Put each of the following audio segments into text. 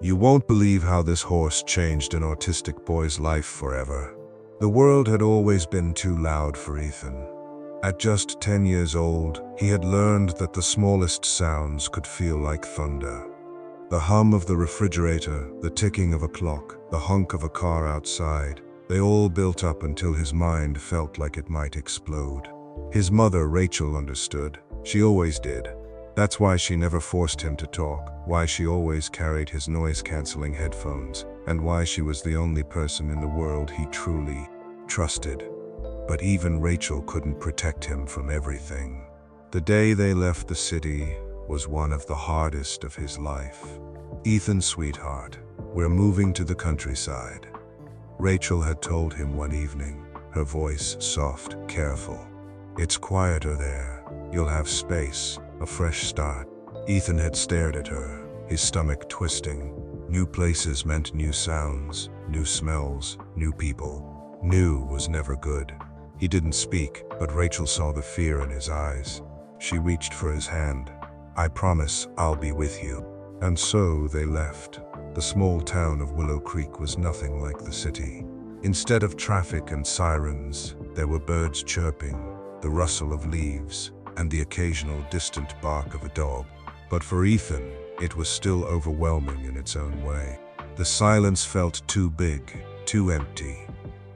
You won't believe how this horse changed an autistic boy's life forever. The world had always been too loud for Ethan. At just 10 years old, he had learned that the smallest sounds could feel like thunder. The hum of the refrigerator, the ticking of a clock, the honk of a car outside, they all built up until his mind felt like it might explode. His mother, Rachel, understood. She always did. That's why she never forced him to talk, why she always carried his noise-canceling headphones, and why she was the only person in the world he truly trusted. But even Rachel couldn't protect him from everything. The day they left the city was one of the hardest of his life. "Ethan, sweetheart, we're moving to the countryside," Rachel had told him one evening, her voice soft, careful. "It's quieter there. You'll have space, a fresh start." Ethan had stared at her, his stomach twisting. New places meant new sounds, new smells, new people. New was never good. He didn't speak, but Rachel saw the fear in his eyes. She reached for his hand. "I promise I'll be with you." And so they left. The small town of Willow Creek was nothing like the city. Instead of traffic and sirens, there were birds chirping, the rustle of leaves, and the occasional distant bark of a dog. But for Ethan, it was still overwhelming in its own way. The silence felt too big, too empty.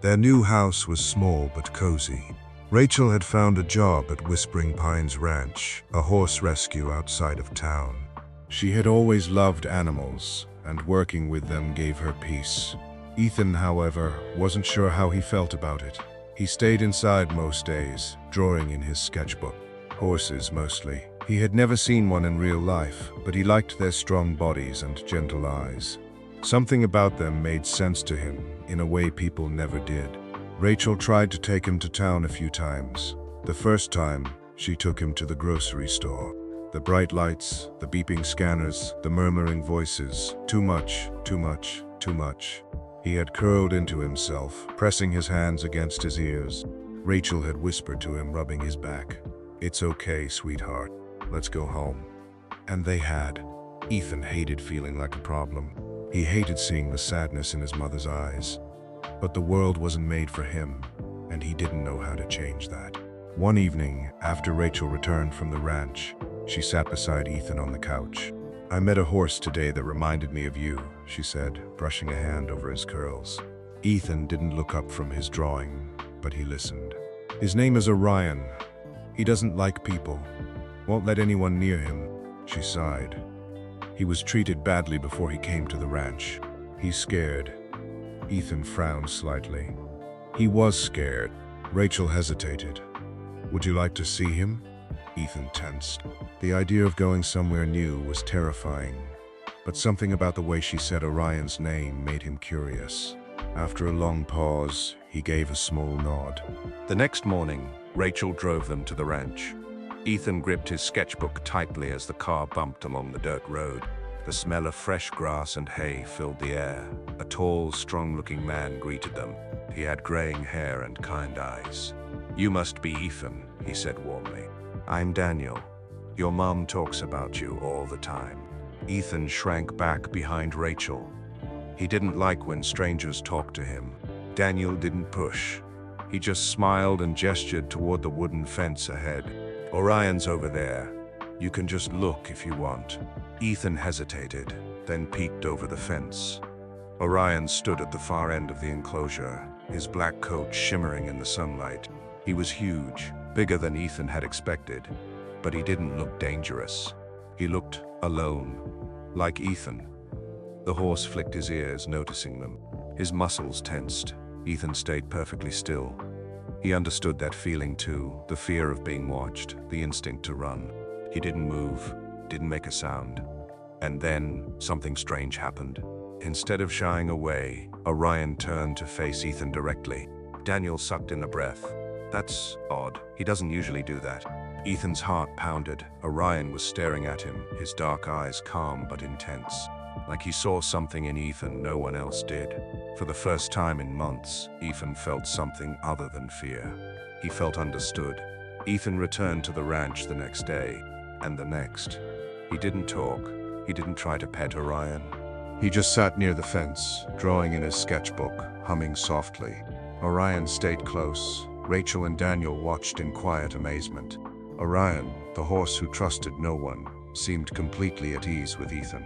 Their new house was small but cozy. Rachel had found a job at Whispering Pines Ranch, a horse rescue outside of town. She had always loved animals, and working with them gave her peace. Ethan, however, wasn't sure how he felt about it. He stayed inside most days, drawing in his sketchbook. Horses, mostly. He had never seen one in real life, but he liked their strong bodies and gentle eyes. Something about them made sense to him, in a way people never did. Rachel tried to take him to town a few times. The first time, she took him to the grocery store. The bright lights, the beeping scanners, the murmuring voices. Too much, too much, too much. He had curled into himself, pressing his hands against his ears. Rachel had whispered to him, rubbing his back. "It's okay, sweetheart. Let's go home." And they had. Ethan hated feeling like a problem. He hated seeing the sadness in his mother's eyes. But the world wasn't made for him, and he didn't know how to change that. One evening, after Rachel returned from the ranch, she sat beside Ethan on the couch. "I met a horse today that reminded me of you," she said, brushing a hand over his curls. Ethan didn't look up from his drawing, but he listened. "His name is Orion. He doesn't like people. Won't let anyone near him," she sighed. "He was treated badly before he came to the ranch. He's scared." Ethan frowned slightly. He was scared. Rachel hesitated. "Would you like to see him?" Ethan tensed. The idea of going somewhere new was terrifying, but something about the way she said Orion's name made him curious. After a long pause, he gave a small nod. The next morning, Rachel drove them to the ranch. Ethan gripped his sketchbook tightly as the car bumped along the dirt road. The smell of fresh grass and hay filled the air. A tall, strong-looking man greeted them. He had graying hair and kind eyes. "You must be Ethan," he said warmly. "I'm Daniel. Your mom talks about you all the time." Ethan shrank back behind Rachel. He didn't like when strangers talked to him. Daniel didn't push. He just smiled and gestured toward the wooden fence ahead. "Orion's over there. You can just look if you want." Ethan hesitated, then peeked over the fence. Orion stood at the far end of the enclosure, his black coat shimmering in the sunlight. He was huge, bigger than Ethan had expected, but he didn't look dangerous. He looked alone, like Ethan. The horse flicked his ears, noticing them. His muscles tensed. Ethan stayed perfectly still. He understood that feeling too, the fear of being watched, the instinct to run. He didn't move, didn't make a sound. And then, something strange happened. Instead of shying away, Orion turned to face Ethan directly. Daniel sucked in a breath. "That's odd. He doesn't usually do that." Ethan's heart pounded. Orion was staring at him, his dark eyes calm but intense. Like he saw something in Ethan no one else did. For the first time in months, Ethan felt something other than fear. He felt understood. Ethan returned to the ranch the next day, and the next. He didn't talk. He didn't try to pet Orion. He just sat near the fence, drawing in his sketchbook, humming softly. Orion stayed close. Rachel and Daniel watched in quiet amazement. Orion, the horse who trusted no one, seemed completely at ease with Ethan.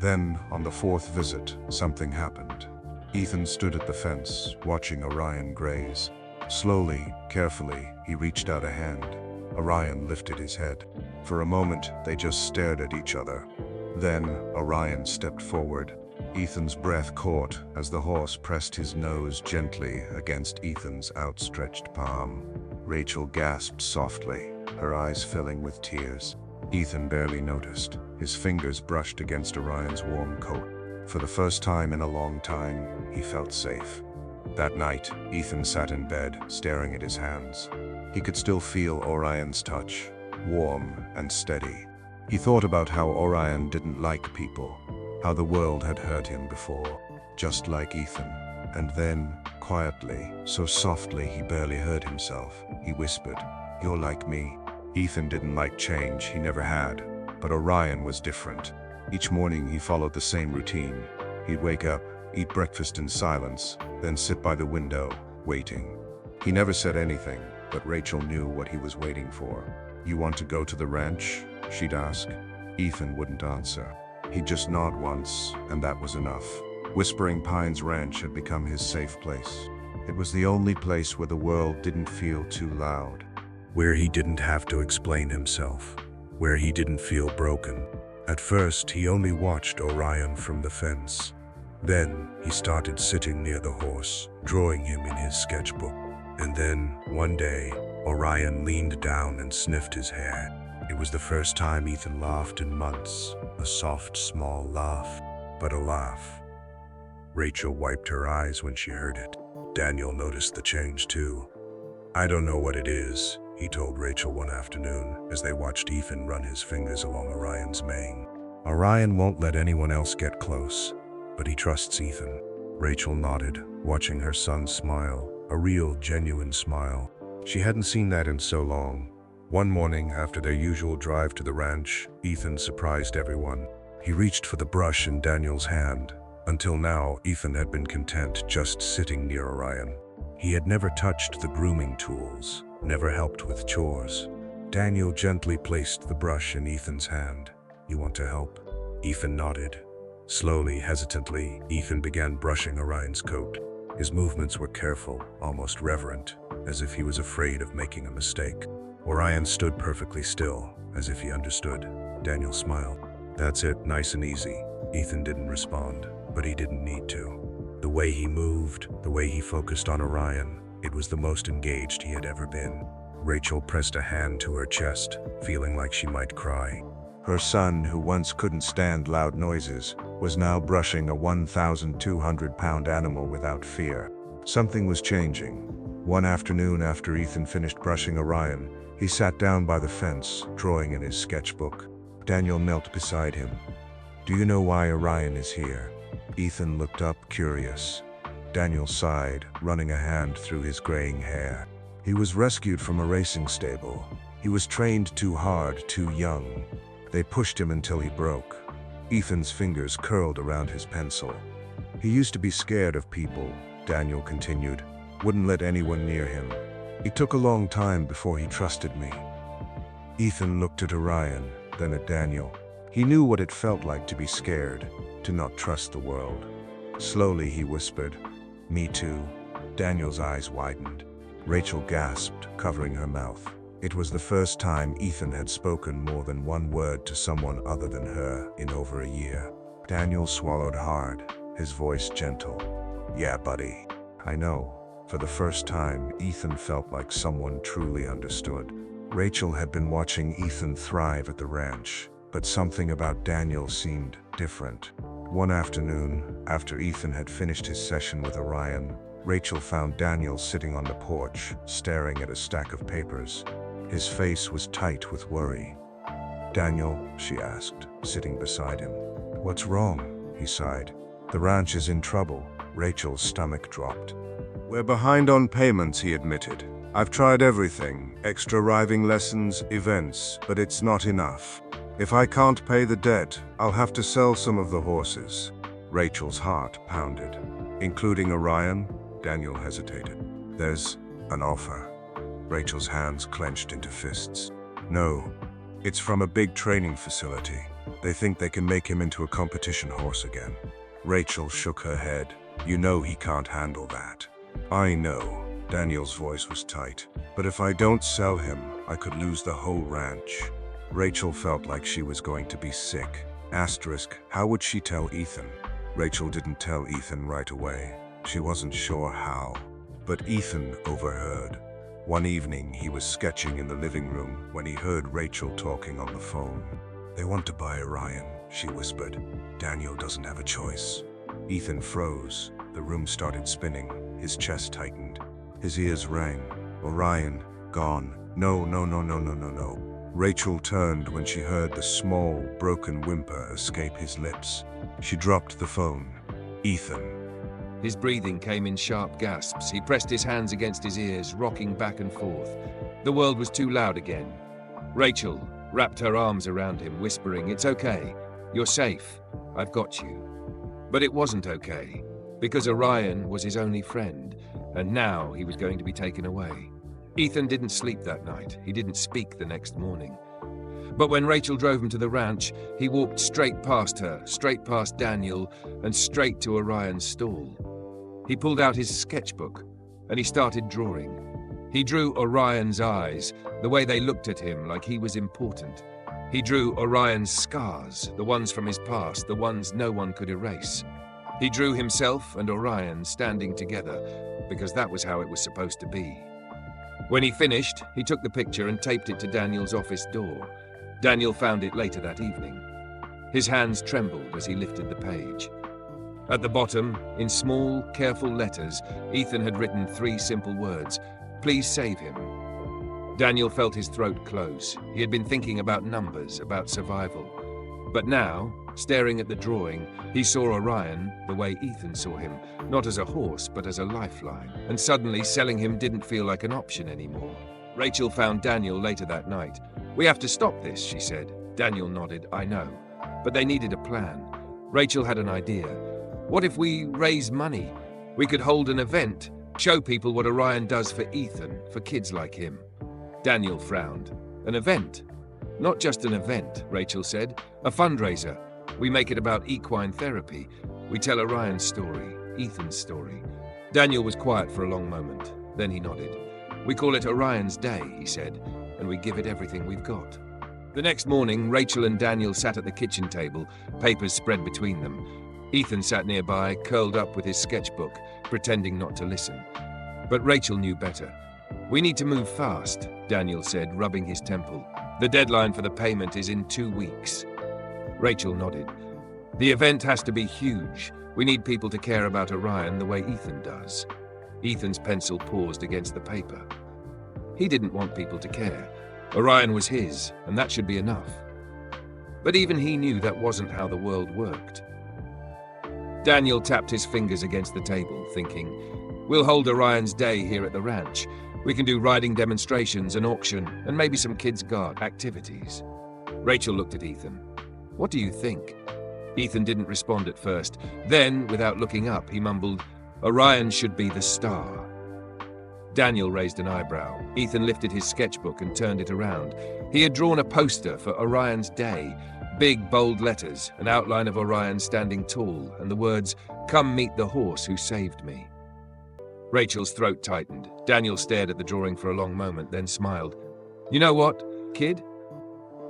Then, on the fourth visit, something happened. Ethan stood at the fence, watching Orion graze. Slowly, carefully, he reached out a hand. Orion lifted his head. For a moment, they just stared at each other. Then, Orion stepped forward. Ethan's breath caught as the horse pressed his nose gently against Ethan's outstretched palm. Rachel gasped softly, her eyes filling with tears. Ethan barely noticed. His fingers brushed against Orion's warm coat. For the first time in a long time, he felt safe. That night, Ethan sat in bed, staring at his hands. He could still feel Orion's touch, warm and steady. He thought about how Orion didn't like people, how the world had hurt him before, just like Ethan. And then, quietly, so softly he barely heard himself, he whispered, "You're like me." Ethan didn't like change, he never had. But Orion was different. Each morning he followed the same routine. He'd wake up, eat breakfast in silence, then sit by the window, waiting. He never said anything, but Rachel knew what he was waiting for. "You want to go to the ranch?" she'd ask. Ethan wouldn't answer. He'd just nod once, and that was enough. Whispering Pines Ranch had become his safe place. It was the only place where the world didn't feel too loud, where he didn't have to explain himself, where he didn't feel broken. At first, he only watched Orion from the fence. Then, he started sitting near the horse, drawing him in his sketchbook. And then, one day, Orion leaned down and sniffed his hair. It was the first time Ethan laughed in months, a soft, small laugh, but a laugh. Rachel wiped her eyes when she heard it. Daniel noticed the change too. "I don't know what it is," he told Rachel one afternoon as they watched Ethan run his fingers along Orion's mane. "Orion won't let anyone else get close, but he trusts Ethan." Rachel nodded, watching her son smile, a real, genuine smile. She hadn't seen that in so long. One morning, after their usual drive to the ranch, Ethan surprised everyone. He reached for the brush in Daniel's hand. Until now, Ethan had been content just sitting near Orion. He had never touched the grooming tools, never helped with chores. Daniel gently placed the brush in Ethan's hand. "You want to help?" Ethan nodded. Slowly, hesitantly, Ethan began brushing Orion's coat. His movements were careful, almost reverent, as if he was afraid of making a mistake. Orion stood perfectly still, as if he understood. Daniel smiled. "That's it, nice and easy." Ethan didn't respond, but he didn't need to. The way he moved, the way he focused on Orion, it was the most engaged he had ever been. Rachel pressed a hand to her chest, feeling like she might cry. Her son, who once couldn't stand loud noises, was now brushing a 1,200-pound animal without fear. Something was changing. One afternoon after Ethan finished brushing Orion, he sat down by the fence, drawing in his sketchbook. Daniel knelt beside him. "Do you know why Orion is here?" Ethan looked up, curious. Daniel sighed, running a hand through his graying hair. "He was rescued from a racing stable. He was trained too hard, too young. They pushed him until he broke." Ethan's fingers curled around his pencil. "He used to be scared of people," Daniel continued. "Wouldn't let anyone near him. It took a long time before he trusted me." Ethan looked at Orion, then at Daniel. He knew what it felt like to be scared, to not trust the world. Slowly he whispered, "Me too." Daniel's eyes widened. Rachel gasped, covering her mouth. It was the first time Ethan had spoken more than one word to someone other than her in over a year. Daniel swallowed hard, his voice gentle. "Yeah, buddy. I know." For the first time, Ethan felt like someone truly understood. Rachel had been watching Ethan thrive at the ranch, but something about Daniel seemed different. One afternoon, after Ethan had finished his session with Orion, Rachel found Daniel sitting on the porch, staring at a stack of papers. His face was tight with worry. "Daniel," she asked, sitting beside him. "What's wrong?" he sighed. "The ranch is in trouble." Rachel's stomach dropped. "We're behind on payments," he admitted. "I've tried everything, extra driving lessons, events, but it's not enough. If I can't pay the debt, I'll have to sell some of the horses." Rachel's heart pounded. Including Orion? Daniel hesitated. There's an offer. Rachel's hands clenched into fists. No, it's from a big training facility. They think they can make him into a competition horse again. Rachel shook her head. You know he can't handle that. I know. Daniel's voice was tight. But if I don't sell him, I could lose the whole ranch. Rachel felt like she was going to be sick. Asterisk, how would she tell Ethan? Rachel didn't tell Ethan right away. She wasn't sure how. But Ethan overheard. One evening, he was sketching in the living room when he heard Rachel talking on the phone. They want to buy Orion, she whispered. Daniel doesn't have a choice. Ethan froze. The room started spinning. His chest tightened. His ears rang. Orion, gone. No, no, no, no, no, no, no. Rachel turned when she heard the small, broken whimper escape his lips. She dropped the phone. Ethan. His breathing came in sharp gasps. He pressed his hands against his ears, rocking back and forth. The world was too loud again. Rachel wrapped her arms around him, whispering, "It's okay. You're safe. I've got you." But it wasn't okay, because Orion was his only friend, and now he was going to be taken away. Ethan didn't sleep that night. He didn't speak the next morning. But when Rachel drove him to the ranch, he walked straight past her, straight past Daniel, and straight to Orion's stall. He pulled out his sketchbook, and he started drawing. He drew Orion's eyes, the way they looked at him like he was important. He drew Orion's scars, the ones from his past, the ones no one could erase. He drew himself and Orion standing together, because that was how it was supposed to be. When he finished, he took the picture and taped it to Daniel's office door. Daniel found it later that evening. His hands trembled as he lifted the page. At the bottom, in small, careful letters, Ethan had written 3 simple words: "Please save him." Daniel felt his throat close. He had been thinking about numbers, about survival. But now, staring at the drawing, he saw Orion the way Ethan saw him, not as a horse, but as a lifeline. And suddenly, selling him didn't feel like an option anymore. Rachel found Daniel later that night. "We have to stop this," she said. Daniel nodded. "I know." But they needed a plan. Rachel had an idea. "What if we raise money? We could hold an event, show people what Orion does for Ethan, for kids like him." Daniel frowned. "An event?" "Not just an event," Rachel said. "A fundraiser. We make it about equine therapy. We tell Orion's story, Ethan's story." Daniel was quiet for a long moment. Then he nodded. "We call it Orion's Day," he said, "and we give it everything we've got." The next morning, Rachel and Daniel sat at the kitchen table, papers spread between them. Ethan sat nearby, curled up with his sketchbook, pretending not to listen. But Rachel knew better. "We need to move fast," Daniel said, rubbing his temple. "The deadline for the payment is in 2 weeks." Rachel nodded. "The event has to be huge. We need people to care about Orion the way Ethan does." Ethan's pencil paused against the paper. He didn't want people to care. Orion was his, and that should be enough. But even he knew that wasn't how the world worked. Daniel tapped his fingers against the table, thinking, "We'll hold Orion's Day here at the ranch. We can do riding demonstrations, an auction, and maybe some kids' guard activities." Rachel looked at Ethan. "What do you think?" Ethan didn't respond at first. Then, without looking up, he mumbled, "Orion should be the star." Daniel raised an eyebrow. Ethan lifted his sketchbook and turned it around. He had drawn a poster for Orion's Day. Big, bold letters, an outline of Orion standing tall, and the words, "Come meet the horse who saved me." Rachel's throat tightened. Daniel stared at the drawing for a long moment, then smiled. "You know what, kid?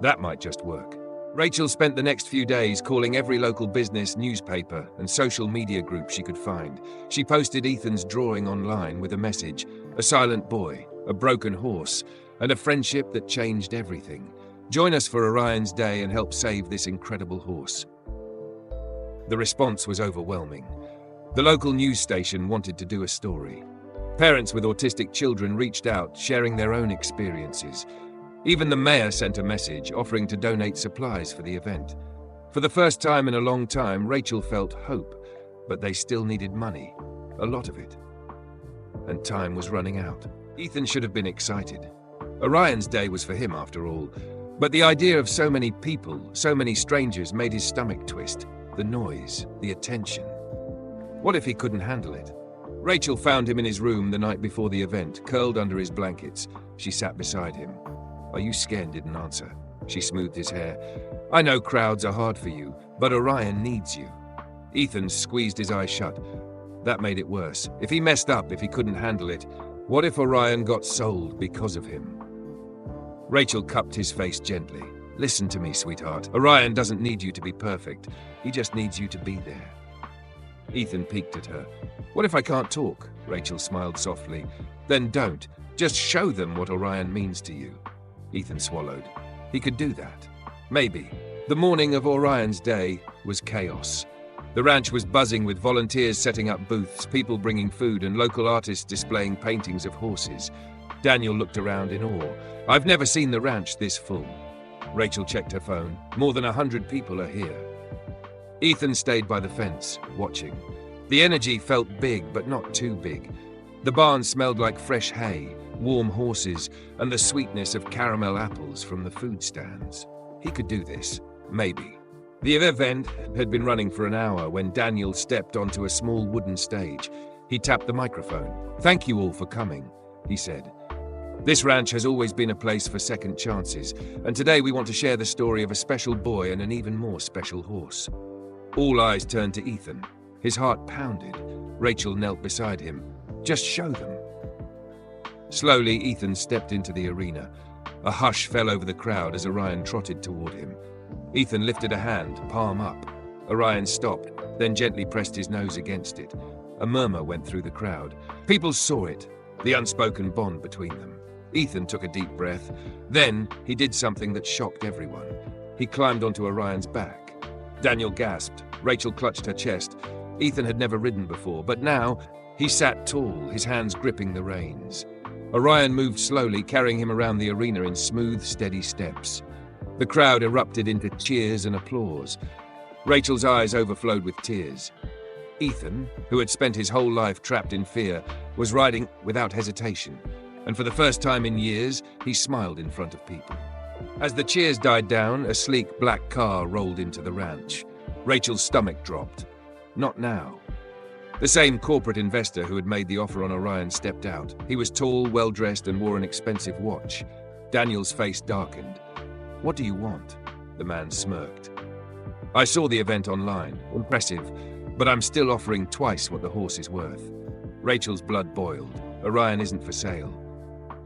That might just work." Rachel spent the next few days calling every local business, newspaper, and social media group she could find. She posted Ethan's drawing online with a message: a silent boy, a broken horse, and a friendship that changed everything. Join us for Orion's Day and help save this incredible horse. The response was overwhelming. The local news station wanted to do a story. Parents with autistic children reached out, sharing their own experiences. Even the mayor sent a message offering to donate supplies for the event. For the first time in a long time, Rachel felt hope, but they still needed money, a lot of it. And time was running out. Ethan should have been excited. Orion's Day was for him, after all. But the idea of so many people, so many strangers, made his stomach twist. the noise, the attention. What if he couldn't handle it? Rachel found him in his room the night before the event, curled under his blankets. She sat beside him. "Are you scared?" Didn't answer. She smoothed his hair. "I know crowds are hard for you, but Orion needs you." Ethan squeezed his eyes shut. That made it worse. If he messed up, if he couldn't handle it, what if Orion got sold because of him? Rachel cupped his face gently. "Listen to me, sweetheart. Orion doesn't need you to be perfect. He just needs you to be there." Ethan peeked at her. "What if I can't talk?" Rachel smiled softly. "Then don't. Just show them what Orion means to you." Ethan swallowed. He could do that. Maybe. The morning of Orion's day was chaos. The ranch was buzzing with volunteers setting up booths, people bringing food, and local artists displaying paintings of horses. Daniel looked around in awe. "I've never seen the ranch this full." Rachel checked her phone. "More than 100 people are here." Ethan stayed by the fence, watching. The energy felt big, but not too big. The barn smelled like fresh hay, warm horses, and the sweetness of caramel apples from the food stands. He could do this. Maybe. The event had been running for an hour when Daniel stepped onto a small wooden stage. He tapped the microphone. "Thank you all for coming," he said. "This ranch has always been a place for second chances, and today we want to share the story of a special boy and an even more special horse." All eyes turned to Ethan. His heart pounded. Rachel knelt beside him. "Just show them." Slowly, Ethan stepped into the arena. A hush fell over the crowd as Orion trotted toward him. Ethan lifted a hand, palm up. Orion stopped, then gently pressed his nose against it. A murmur went through the crowd. People saw it, the unspoken bond between them. Ethan took a deep breath. Then he did something that shocked everyone. He climbed onto Orion's back. Daniel gasped. Rachel clutched her chest. Ethan had never ridden before, but now he sat tall, his hands gripping the reins. Orion moved slowly, carrying him around the arena in smooth, steady steps. The crowd erupted into cheers and applause. Rachel's eyes overflowed with tears. Ethan, who had spent his whole life trapped in fear, was riding without hesitation, and for the first time in years, he smiled in front of people. As the cheers died down, a sleek black car rolled into the ranch. Rachel's stomach dropped. Not now. The same corporate investor who had made the offer on Orion stepped out. He was tall, well-dressed, and wore an expensive watch. Daniel's face darkened. "What do you want?" The man smirked. "I saw the event online. Impressive. But I'm still offering twice what the horse is worth." Rachel's blood boiled. "Orion isn't for sale."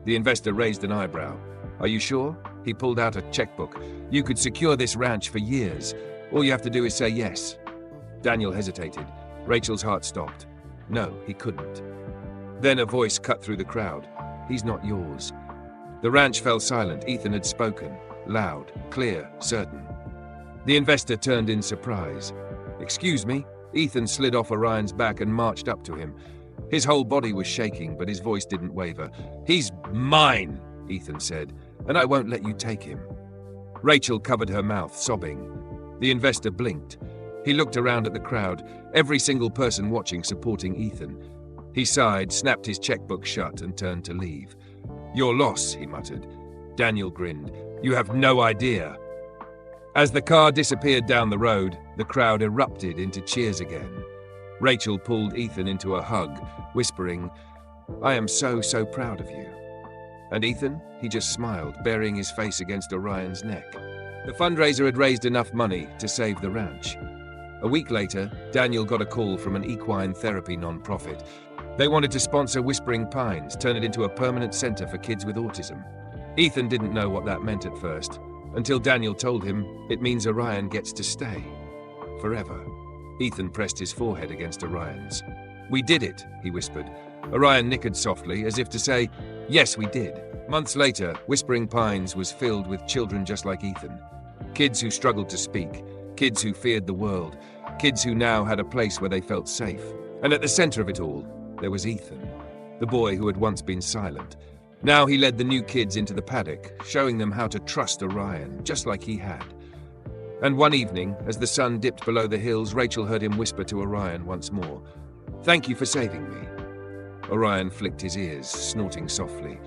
The investor raised an eyebrow. "Are you sure?" He pulled out a checkbook. "You could secure this ranch for years. All you have to do is say yes." Daniel hesitated. Rachel's heart stopped. No, he couldn't. Then a voice cut through the crowd. "He's not yours." The ranch fell silent. Ethan had spoken. Loud, clear, certain. The investor turned in surprise. "Excuse me?" Ethan slid off Orion's back and marched up to him. His whole body was shaking, but his voice didn't waver. "He's mine," Ethan said, "and I won't let you take him." Rachel covered her mouth, sobbing. The investor blinked. He looked around at the crowd, every single person watching supporting Ethan. He sighed, snapped his checkbook shut, and turned to leave. "Your loss," he muttered. Daniel grinned. "You have no idea." As the car disappeared down the road, the crowd erupted into cheers again. Rachel pulled Ethan into a hug, whispering, "I am so, so proud of you." And Ethan, he just smiled, burying his face against Orion's neck. The fundraiser had raised enough money to save the ranch. A week later, Daniel got a call from an equine therapy non-profit. They wanted to sponsor Whispering Pines, turn it into a permanent center for kids with autism. Ethan didn't know what that meant at first, until Daniel told him it means Orion gets to stay. Forever. Ethan pressed his forehead against Orion's. "We did it," he whispered. Orion nickered softly, as if to say, "Yes, we did." Months later, Whispering Pines was filled with children just like Ethan. Kids who struggled to speak, kids who feared the world, kids who now had a place where they felt safe. And at the center of it all, there was Ethan, the boy who had once been silent. Now he led the new kids into the paddock, showing them how to trust Orion, just like he had. And one evening, as the sun dipped below the hills, Rachel heard him whisper to Orion once more, "Thank you for saving me." Orion flicked his ears, snorting softly.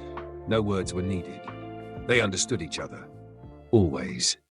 No words were needed. They understood each other. Always.